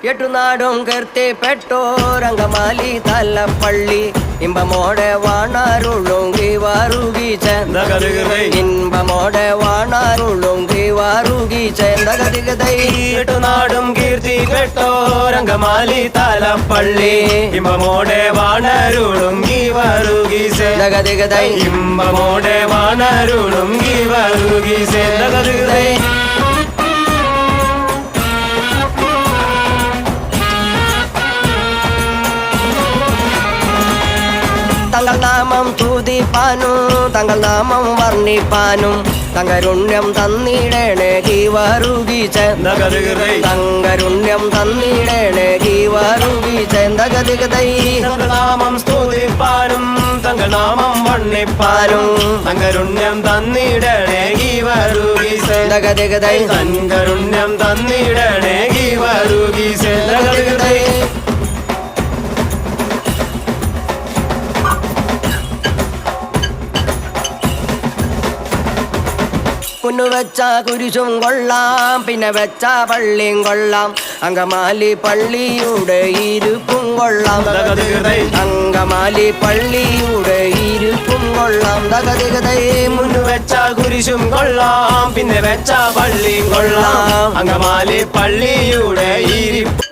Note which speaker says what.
Speaker 1: എട്ടുനാടും കീർത്തിപ്പെട്ടോരംഗമാലി തലപ്പള്ളി ഇമ്പമോടെ വാണാരുളുങ്കി വാറുകീച്ച ഇമ്പമോടെ വാണാരുളുങ്കി വാറുകീച്ച
Speaker 2: എട്ടുനാടും കീർത്തിപ്പെട്ടോരംഗമാലി തലപ്പള്ളി ഇമ്പമോടെ വാണരുളുങ്കി വാറുകീച്ച ഇമ്പമോടെ വാണരുളുങ്കി വാറുകീച്ച
Speaker 1: തങ്ങൾ നാമം തൂതിപ്പാനും തങ്ങൾ നാമം വർണ്ണിപ്പാനും തങ്കരുണ്യം തന്നിടേണേ ഗീവാറുകീച്ച തങ്കരുണ്യം തന്നിടേണേ ഗീവാറുകീച്ച
Speaker 2: നാമം സ്തുതിപ്പാനും തങ്ങൾ നാമം വർണ്ണിപ്പാനും തങ്കരുണ്യം തന്നിടണേ ഗീവാറുകീച്ച തങ്കരുണ്യം തന്നിടണേ ഗീവാറുകീച്ച
Speaker 1: കുന്നു വെച്ച കുരിശും കൊള്ളാം പിന്നെ വെച്ച പള്ളിയും കൊള്ളാം അങ്കമാലി പള്ളിയുടെ ഇരുപ്പും കൊള്ളാം അങ്കമാലി പള്ളിയുടെ ഇരുപ്പും കൊള്ളാം
Speaker 2: മുന്നു വെച്ച കുരിശും കൊള്ളാം പിന്നെ വെച്ച പള്ളിയും കൊള്ളാം അങ്കമാലി പള്ളിയുടെ ഇരിപ്പും